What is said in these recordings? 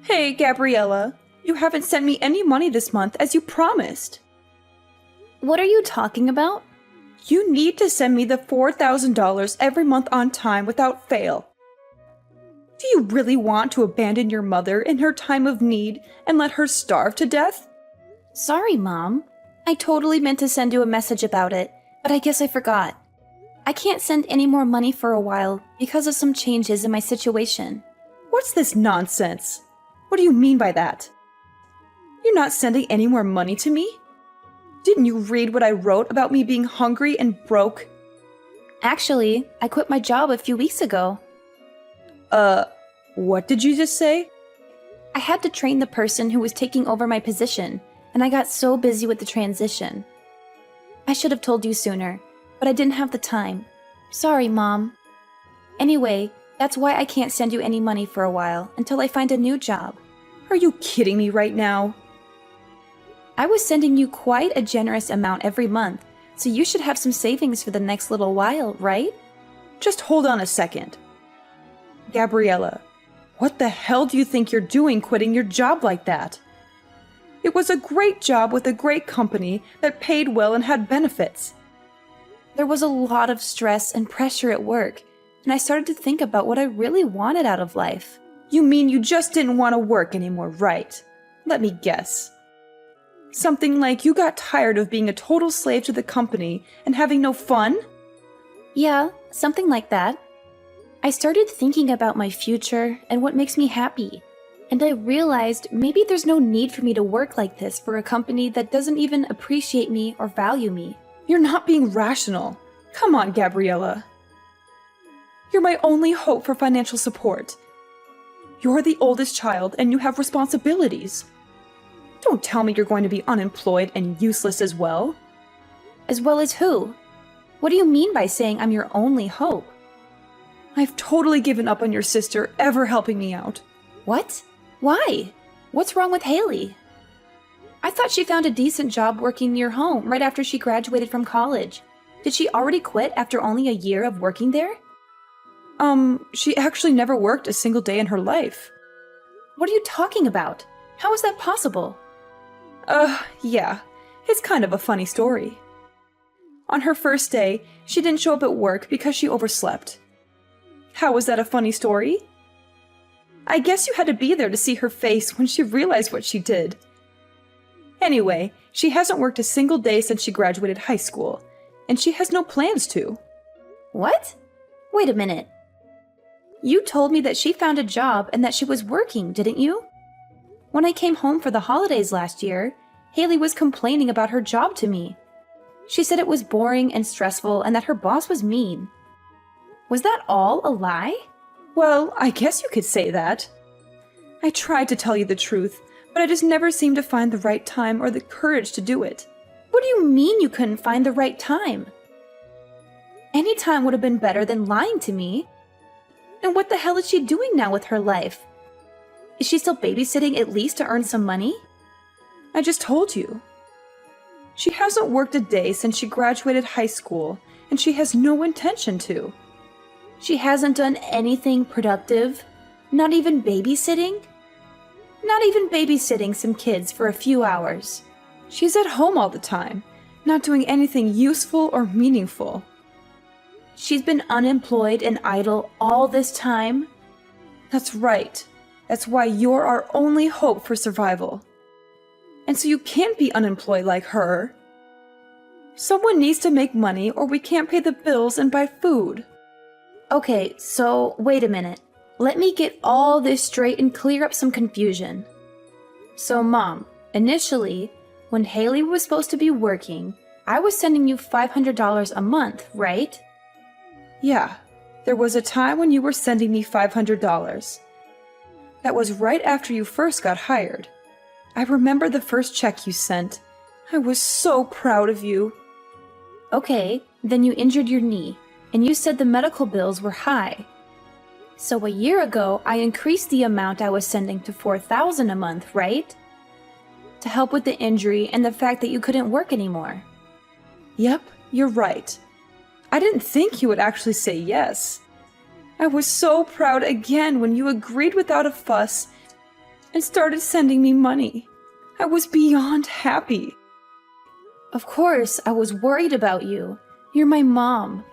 Hey, Gabriella, you haven't sent me any money this month as you promised. What are you talking about? You need to send me the $4,000 every month on time without fail. Do you really want to abandon your mother in her time of need and let her starve to death? Sorry, Mom. I totally meant to send you a message about it, but I guess I forgot. I can't send any more money for a while because of some changes in my situation. What's this nonsense? What do you mean by that? You're not sending any more money to me? Didn't you read what I wrote about me being hungry and broke? Actually, I quit my job a few weeks ago. What did you just say? I had to train the person who was taking over my position, and I got so busy with the transition. I should have told you sooner, but I didn't have the time. Sorry, Mom. Anyway, that's why I can't send you any money for a while until I find a new job. Are you kidding me right now? I was sending you quite a generous amount every month, so you should have some savings for the next little while, right? Just hold on a second. Gabriella, what the hell do you think you're doing quitting your job like that? It was a great job with a great company that paid well and had benefits. There was a lot of stress and pressure at work, and I started to think about what I really wanted out of life. You mean you just didn't want to work anymore, right? Let me guess. Something like you got tired of being a total slave to the company and having no fun? Yeah, something like that. I started thinking about my future and what makes me happy, and I realized maybe there's no need for me to work like this for a company that doesn't even appreciate me or value me. You're not being rational. Come on, Gabriella. You're my only hope for financial support. You're the oldest child and you have responsibilities. Don't tell me you're going to be unemployed and useless as well. As well as who? What do you mean by saying I'm your only hope? I've totally given up on your sister ever helping me out. What? Why? What's wrong with Haley? I thought she found a decent job working near home right after she graduated from college. Did she already quit after only a year of working there? She actually never worked a single day in her life. What are you talking about? How is that possible? Yeah. It's kind of a funny story. On her first day, she didn't show up at work because she overslept. How was that a funny story? I guess you had to be there to see her face when she realized what she did. Anyway, she hasn't worked a single day since she graduated high school, and she has no plans to. What? Wait a minute. You told me that she found a job and that she was working, didn't you? When I came home for the holidays last year, Haley was complaining about her job to me. She said it was boring and stressful and that her boss was mean. Was that all a lie? Well, I guess you could say that. I tried to tell you the truth, but I just never seemed to find the right time or the courage to do it. What do you mean you couldn't find the right time? Any time would have been better than lying to me. And what the hell is she doing now with her life? Is she still babysitting at least to earn some money? I just told you. She hasn't worked a day since she graduated high school, and she has no intention to. She hasn't done anything productive? Not even babysitting? Not even babysitting some kids for a few hours. She's at home all the time, not doing anything useful or meaningful. She's been unemployed and idle all this time? That's right. That's why you're our only hope for survival. And so you can't be unemployed like her. Someone needs to make money or we can't pay the bills and buy food. Okay, so wait a minute. Let me get all this straight and clear up some confusion. So, Mom, initially, when Haley was supposed to be working, I was sending you $500 a month, right? Yeah, there was a time when you were sending me $500. That was right after you first got hired. I remember the first check you sent. I was so proud of you. Okay, then you injured your knee, and you said the medical bills were high. So a year ago, I increased the amount I was sending to $4,000 a month, right? To help with the injury and the fact that you couldn't work anymore. Yep, you're right. I didn't think you would actually say yes. I was so proud again when you agreed without a fuss, and started sending me money. I was beyond happy. Of course, I was worried about you. You're my mom.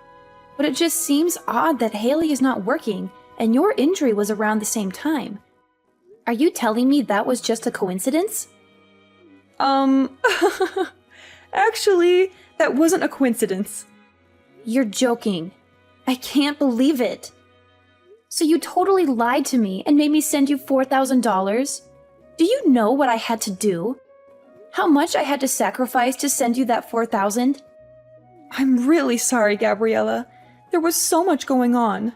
But it just seems odd that Haley is not working and your injury was around the same time. Are you telling me that was just a coincidence? Actually, that wasn't a coincidence. You're joking. I can't believe it. So you totally lied to me and made me send you $4,000? Do you know what I had to do? How much I had to sacrifice to send you that $4,000? I'm really sorry, Gabriella. There was so much going on.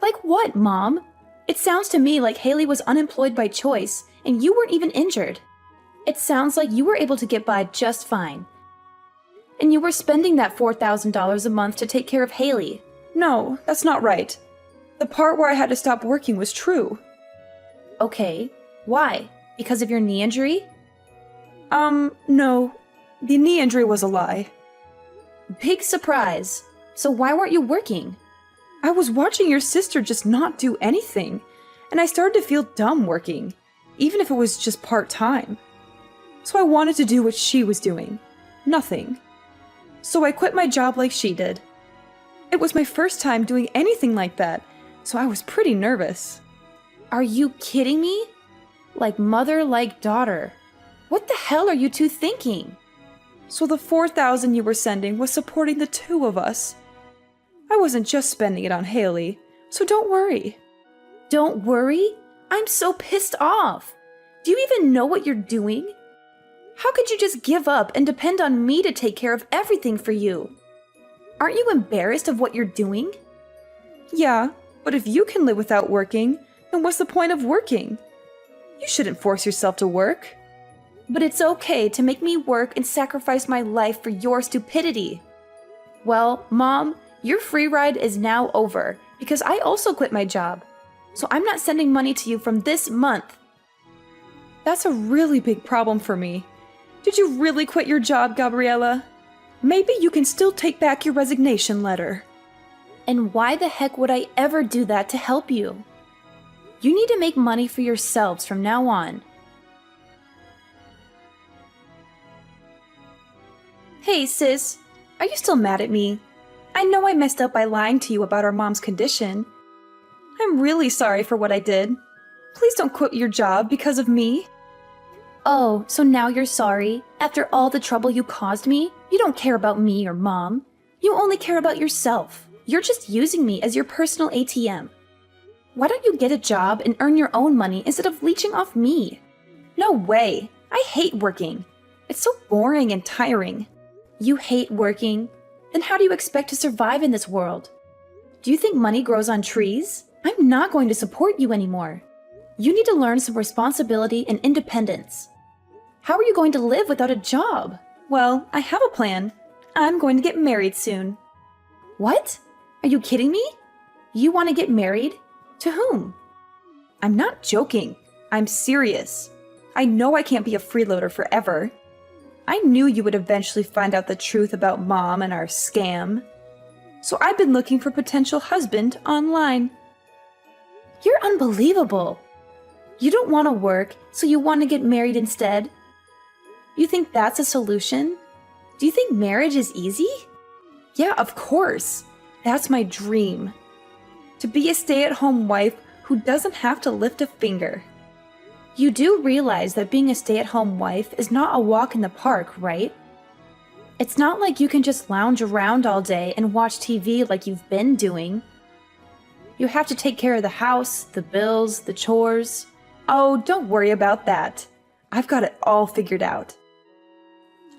Like what, Mom? It sounds to me like Haley was unemployed by choice and you weren't even injured. It sounds like you were able to get by just fine. And you were spending that $4,000 a month to take care of Haley. No, that's not right. The part where I had to stop working was true. Okay, why? Because of your knee injury? No. The knee injury was a lie. Big surprise. So why weren't you working? I was watching your sister just not do anything, and I started to feel dumb working, even if it was just part-time. So I wanted to do what she was doing. Nothing. So I quit my job like she did. It was my first time doing anything like that, so I was pretty nervous. Are you kidding me? Like mother, like daughter. What the hell are you two thinking? So the $4,000 you were sending was supporting the two of us. I wasn't just spending it on Haley, so don't worry. Don't worry? I'm so pissed off. Do you even know what you're doing? How could you just give up and depend on me to take care of everything for you? Aren't you embarrassed of what you're doing? Yeah, but if you can live without working, then what's the point of working? You shouldn't force yourself to work. But it's okay to make me work and sacrifice my life for your stupidity. Well, Mom, your free ride is now over because I also quit my job. So I'm not sending money to you from this month. That's a really big problem for me. Did you really quit your job, Gabriella? Maybe you can still take back your resignation letter. And why the heck would I ever do that to help you? You need to make money for yourselves from now on. Hey, sis. Are you still mad at me? I know I messed up by lying to you about our mom's condition. I'm really sorry for what I did. Please don't quit your job because of me. Oh, so now you're sorry? After all the trouble you caused me? You don't care about me or Mom. You only care about yourself. You're just using me as your personal ATM. Why don't you get a job and earn your own money instead of leeching off me? No way. I hate working. It's so boring and tiring. You hate working? Then how do you expect to survive in this world? Do you think money grows on trees? I'm not going to support you anymore. You need to learn some responsibility and independence. How are you going to live without a job? Well, I have a plan. I'm going to get married soon. What? Are you kidding me? You want to get married? To whom? I'm not joking. I'm serious. I know I can't be a freeloader forever. I knew you would eventually find out the truth about Mom and our scam. So I've been looking for a potential husband online. You're unbelievable. You don't want to work, so you want to get married instead? You think that's a solution? Do you think marriage is easy? Yeah, of course. That's my dream. To be a stay-at-home wife who doesn't have to lift a finger. You do realize that being a stay-at-home wife is not a walk in the park, right? It's not like you can just lounge around all day and watch TV like you've been doing. You have to take care of the house, the bills, the chores. Oh, don't worry about that. I've got it all figured out.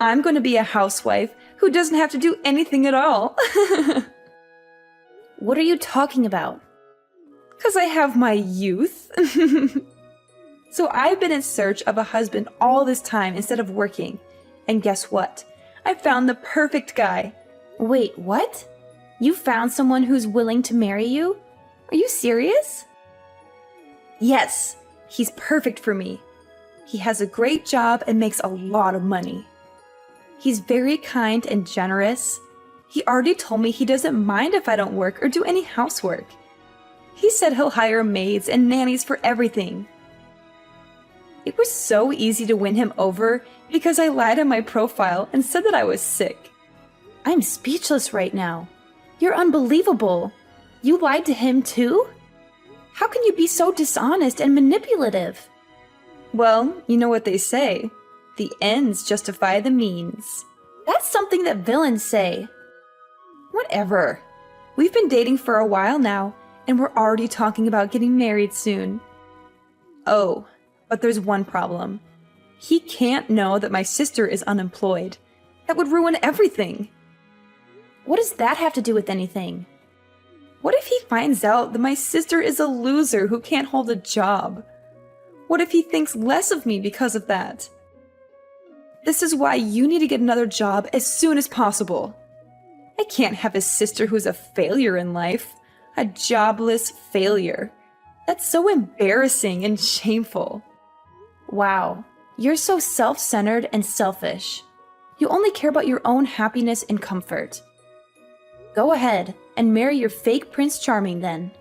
I'm going to be a housewife who doesn't have to do anything at all. What are you talking about? 'Cause I have my youth. So I've been in search of a husband all this time instead of working. And guess what? I found the perfect guy. Wait, what? You found someone who's willing to marry you? Are you serious? Yes, he's perfect for me. He has a great job and makes a lot of money. He's very kind and generous. He already told me he doesn't mind if I don't work or do any housework. He said he'll hire maids and nannies for everything. It was so easy to win him over because I lied on my profile and said that I was sick. I'm speechless right now. You're unbelievable. You lied to him too? How can you be so dishonest and manipulative? Well, you know what they say. The ends justify the means. That's something that villains say. Whatever. We've been dating for a while now, and we're already talking about getting married soon. Oh, but there's one problem. He can't know that my sister is unemployed. That would ruin everything. What does that have to do with anything? What if he finds out that my sister is a loser who can't hold a job? What if he thinks less of me because of that? This is why you need to get another job as soon as possible. I can't have a sister who's a failure in life. A jobless failure. That's so embarrassing and shameful. Wow, you're so self-centered and selfish. You only care about your own happiness and comfort. Go ahead and marry your fake Prince Charming then.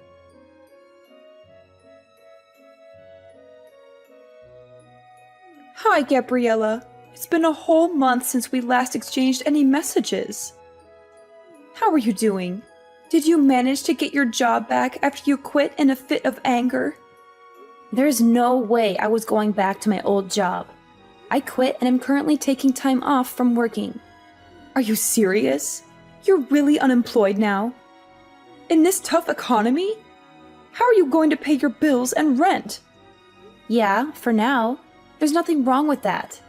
Hi, Gabriella. It's been a whole month since we last exchanged any messages. How are you doing? Did you manage to get your job back after you quit in a fit of anger? There's no way I was going back to my old job. I quit and am currently taking time off from working. Are you serious? You're really unemployed now? In this tough economy? How are you going to pay your bills and rent? Yeah, for now. There's nothing wrong with that.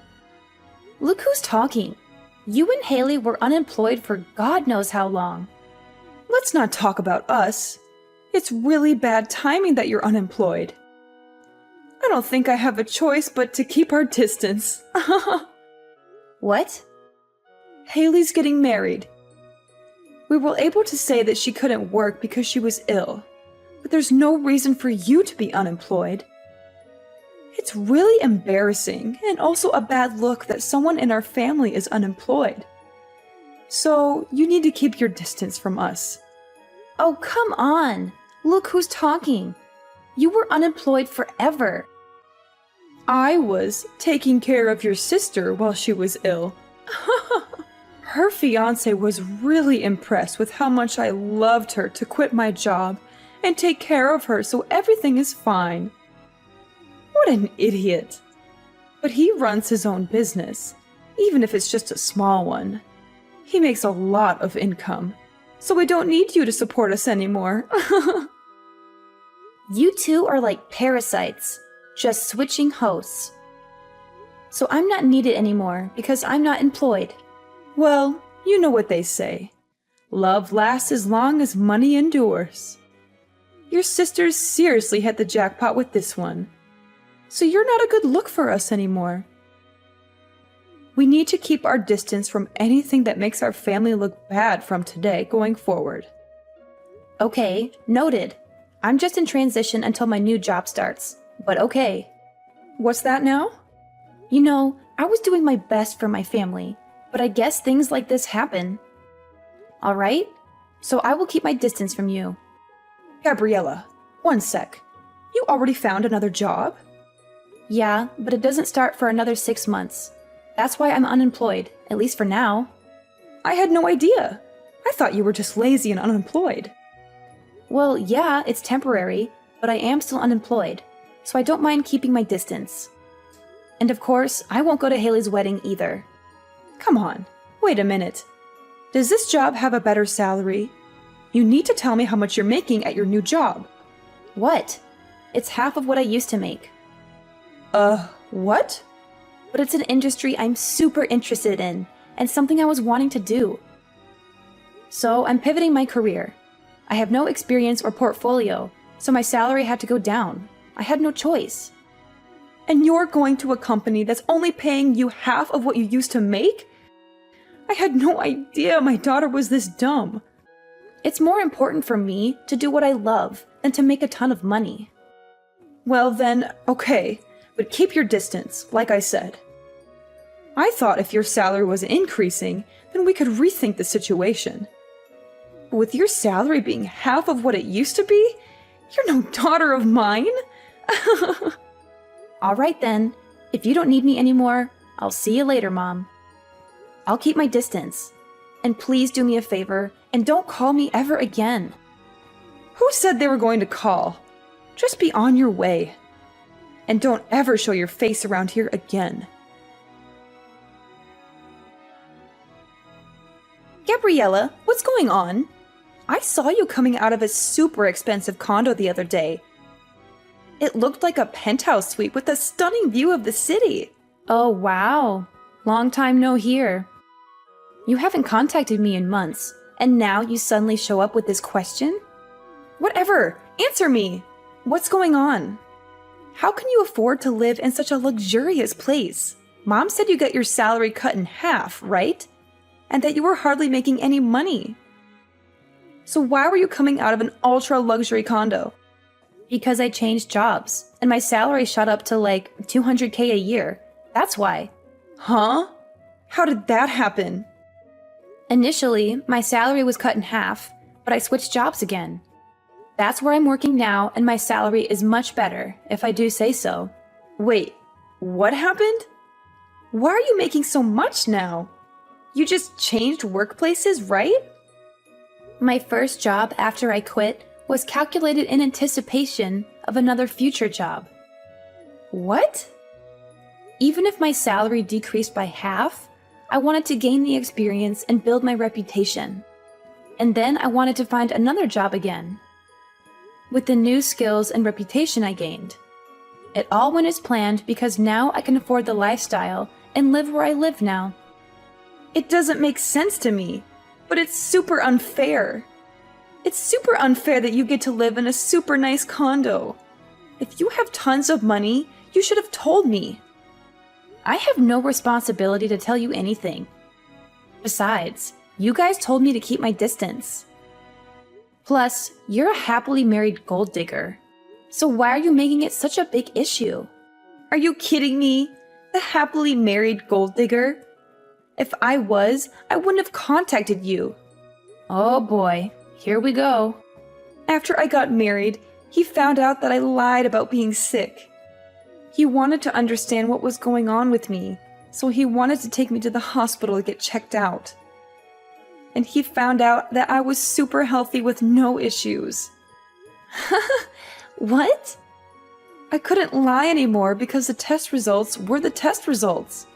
Look who's talking. You and Haley were unemployed for God knows how long. Let's not talk about us. It's really bad timing that you're unemployed. I don't think I have a choice but to keep our distance. What? Haley's getting married. We were able to say that she couldn't work because she was ill, but there's no reason for you to be unemployed. It's really embarrassing and also a bad look that someone in our family is unemployed. So you need to keep your distance from us. Oh, come on. Look who's talking. You were unemployed forever. I was taking care of your sister while she was ill. Her fiance was really impressed with how much I loved her to quit my job and take care of her so everything is fine. What an idiot. But he runs his own business, even if it's just a small one. He makes a lot of income, so we don't need you to support us anymore. You two are like parasites, just switching hosts. So I'm not needed anymore because I'm not employed. Well, you know what they say. Love lasts as long as money endures. Your sisters seriously hit the jackpot with this one. So you're not a good look for us anymore. We need to keep our distance from anything that makes our family look bad from today going forward. Okay, noted. I'm just in transition until my new job starts, but okay. What's that now? You know, I was doing my best for my family, but I guess things like this happen. Alright? So I will keep my distance from you. Gabriella, one sec. You already found another job? Yeah, but it doesn't start for another 6 months. That's why I'm unemployed, at least for now. I had no idea. I thought you were just lazy and unemployed. Well, yeah, it's temporary, but I am still unemployed, so I don't mind keeping my distance. And of course, I won't go to Haley's wedding either. Come on, wait a minute. Does this job have a better salary? You need to tell me how much you're making at your new job. What? It's half of what I used to make. What? But it's an industry I'm super interested in, and something I was wanting to do. So I'm pivoting my career. I have no experience or portfolio, so my salary had to go down. I had no choice. And you're going to a company that's only paying you half of what you used to make? I had no idea my daughter was this dumb. It's more important for me to do what I love than to make a ton of money. Well then, okay, but keep your distance, like I said. I thought if your salary was increasing, then we could rethink the situation. But with your salary being half of what it used to be, you're no daughter of mine. Alright then, If you don't need me anymore, I'll see you later, Mom. I'll keep my distance. And please do me a favor and don't call me ever again. Who said they were going to call? Just be on your way. And don't ever show your face around here again. Gabriella, what's going on? I saw you coming out of a super expensive condo the other day. It looked like a penthouse suite with a stunning view of the city. Oh, wow. Long time no hear. You haven't contacted me in months, and now you suddenly show up with this question? Whatever, answer me. What's going on? How can you afford to live in such a luxurious place? Mom said you got your salary cut in half, right? And that you were hardly making any money. So why were you coming out of an ultra-luxury condo? Because I changed jobs, and my salary shot up to like $200K a year. That's why. Huh? How did that happen? Initially, my salary was cut in half, but I switched jobs again. That's where I'm working now, and my salary is much better, if I do say so. Wait, what happened? Why are you making so much now? You just changed workplaces, right? My first job after I quit was calculated in anticipation of another future job. What? Even if my salary decreased by half, I wanted to gain the experience and build my reputation. And then I wanted to find another job again. With the new skills and reputation I gained. It all went as planned because now I can afford the lifestyle and live where I live now. It doesn't make sense to me, but it's super unfair. It's super unfair that you get to live in a super nice condo. If you have tons of money, you should have told me. I have no responsibility to tell you anything. Besides, you guys told me to keep my distance. Plus, you're a happily married gold digger. So why are you making it such a big issue? Are you kidding me? The happily married gold digger? If I was, I wouldn't have contacted you. Oh boy, here we go. After I got married, he found out that I lied about being sick. He wanted to understand what was going on with me, so he wanted to take me to the hospital to get checked out. And he found out that I was super healthy with no issues. What? I couldn't lie anymore because the test results were the test results.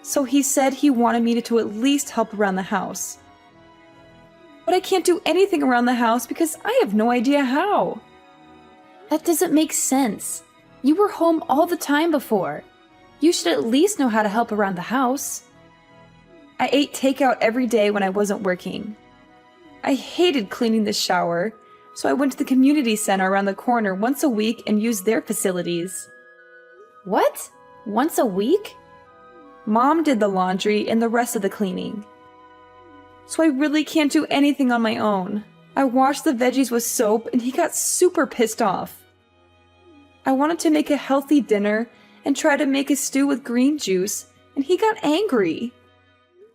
So he said he wanted me to at least help around the house. But I can't do anything around the house because I have no idea how. That doesn't make sense. You were home all the time before. You should at least know how to help around the house. I ate takeout every day when I wasn't working. I hated cleaning the shower, so I went to the community center around the corner once a week and used their facilities. What? Once a week? Mom did the laundry and the rest of the cleaning. So I really can't do anything on my own. I washed the veggies with soap and he got super pissed off. I wanted to make a healthy dinner and try to make a stew with green juice, and he got angry.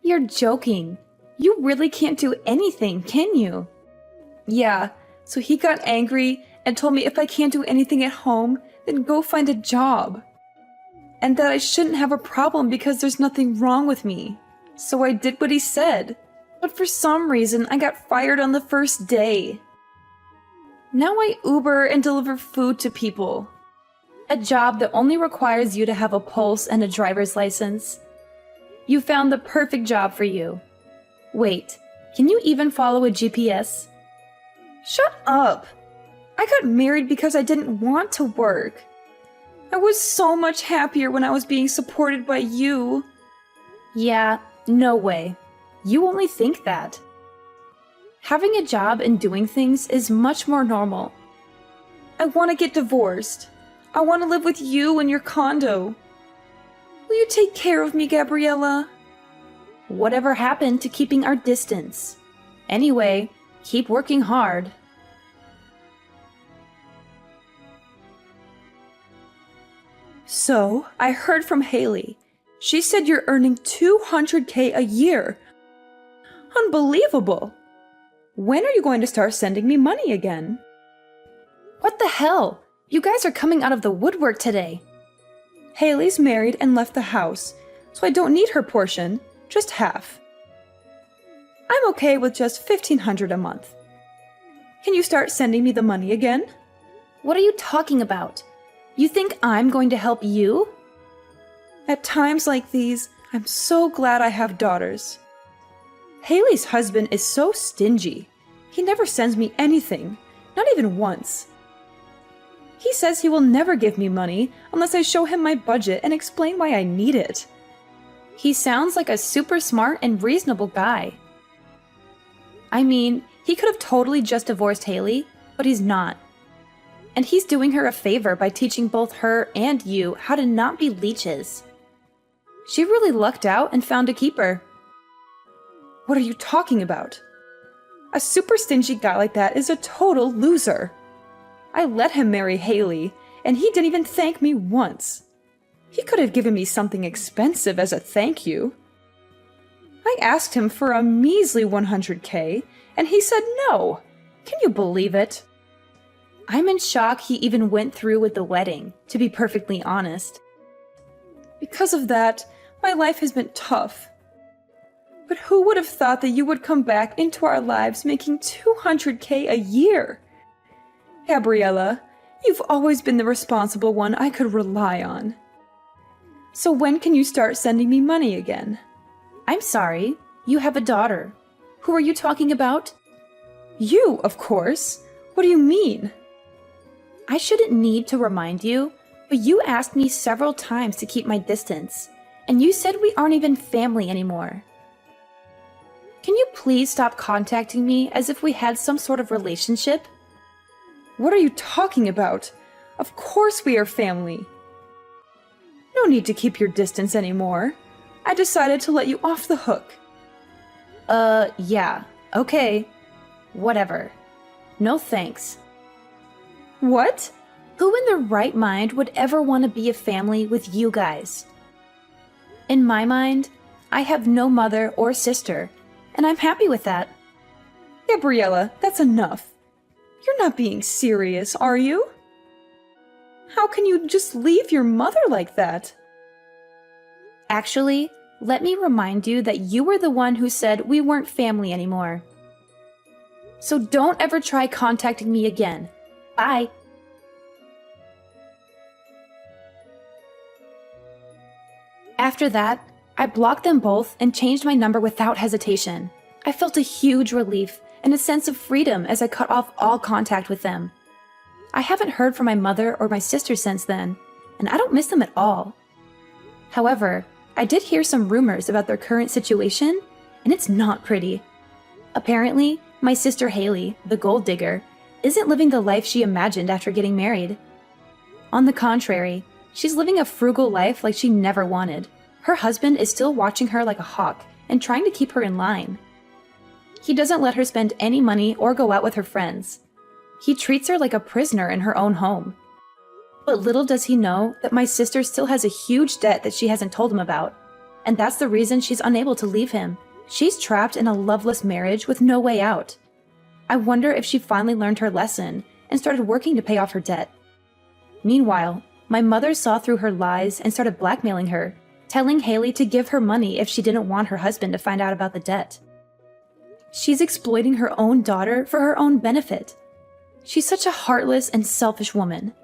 You're joking. You really can't do anything, can you? Yeah, so he got angry and told me if I can't do anything at home, then go find a job. And that I shouldn't have a problem because there's nothing wrong with me. So I did what he said. But for some reason, I got fired on the first day. Now I Uber and deliver food to people. A job that only requires you to have a pulse and a driver's license. You found the perfect job for you. Wait, can you even follow a GPS? Shut up! I got married because I didn't want to work. I was so much happier when I was being supported by you. Yeah, no way. You only think that. Having a job and doing things is much more normal. I want to get divorced. I want to live with you in your condo. Will you take care of me, Gabriella? Whatever happened to keeping our distance? Anyway, keep working hard. So, I heard from Haley. She said you're earning $200K a year. Unbelievable! When are you going to start sending me money again? What the hell? You guys are coming out of the woodwork today. Haley's married and left the house, so I don't need her portion, just half. I'm okay with just $1,500 a month. Can you start sending me the money again? What are you talking about? You think I'm going to help you? At times like these, I'm so glad I have daughters. Haley's husband is so stingy. He never sends me anything, not even once. He says he will never give me money unless I show him my budget and explain why I need it. He sounds like a super smart and reasonable guy. I mean, he could have totally just divorced Haley, but he's not. And he's doing her a favor by teaching both her and you how to not be leeches. She really lucked out and found a keeper. What are you talking about? A super stingy guy like that is a total loser. I let him marry Haley, and he didn't even thank me once. He could have given me something expensive as a thank you. I asked him for a measly $100K, and he said no. Can you believe it? I'm in shock he even went through with the wedding, to be perfectly honest. Because of that, my life has been tough. But who would have thought that you would come back into our lives making $200K a year? Gabriella, you've always been the responsible one I could rely on. So when can you start sending me money again? I'm sorry, you have a daughter. Who are you talking about? You, of course. What do you mean? I shouldn't need to remind you, but you asked me several times to keep my distance, and you said we aren't even family anymore. Can you please stop contacting me as if we had some sort of relationship? What are you talking about? Of course we are family. No need to keep your distance anymore. I decided to let you off the hook. Yeah, okay. Whatever. No thanks. What? Who in their right mind would ever want to be a family with you guys? In my mind, I have no mother or sister, and I'm happy with that. Gabriella, that's enough. You're not being serious, are you? How can you just leave your mother like that? Actually, let me remind you that you were the one who said we weren't family anymore. So don't ever try contacting me again. Bye. After that, I blocked them both and changed my number without hesitation. I felt a huge relief and a sense of freedom as I cut off all contact with them. I haven't heard from my mother or my sister since then, and I don't miss them at all. However, I did hear some rumors about their current situation, and it's not pretty. Apparently, my sister Haley, the gold digger, isn't living the life she imagined after getting married. On the contrary, she's living a frugal life like she never wanted. Her husband is still watching her like a hawk and trying to keep her in line. He doesn't let her spend any money or go out with her friends. He treats her like a prisoner in her own home. But little does he know that my sister still has a huge debt that she hasn't told him about, and that's the reason she's unable to leave him. She's trapped in a loveless marriage with no way out. I wonder if she finally learned her lesson and started working to pay off her debt. Meanwhile, my mother saw through her lies and started blackmailing her, telling Haley to give her money if she didn't want her husband to find out about the debt. She's exploiting her own daughter for her own benefit. She's such a heartless and selfish woman.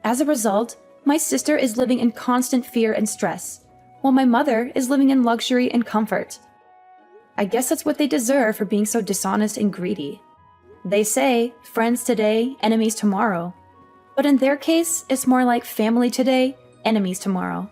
As a result, my sister is living in constant fear and stress, while my mother is living in luxury and comfort. I guess that's what they deserve for being so dishonest and greedy. They say, friends today, enemies tomorrow. But in their case, it's more like family today, enemies tomorrow.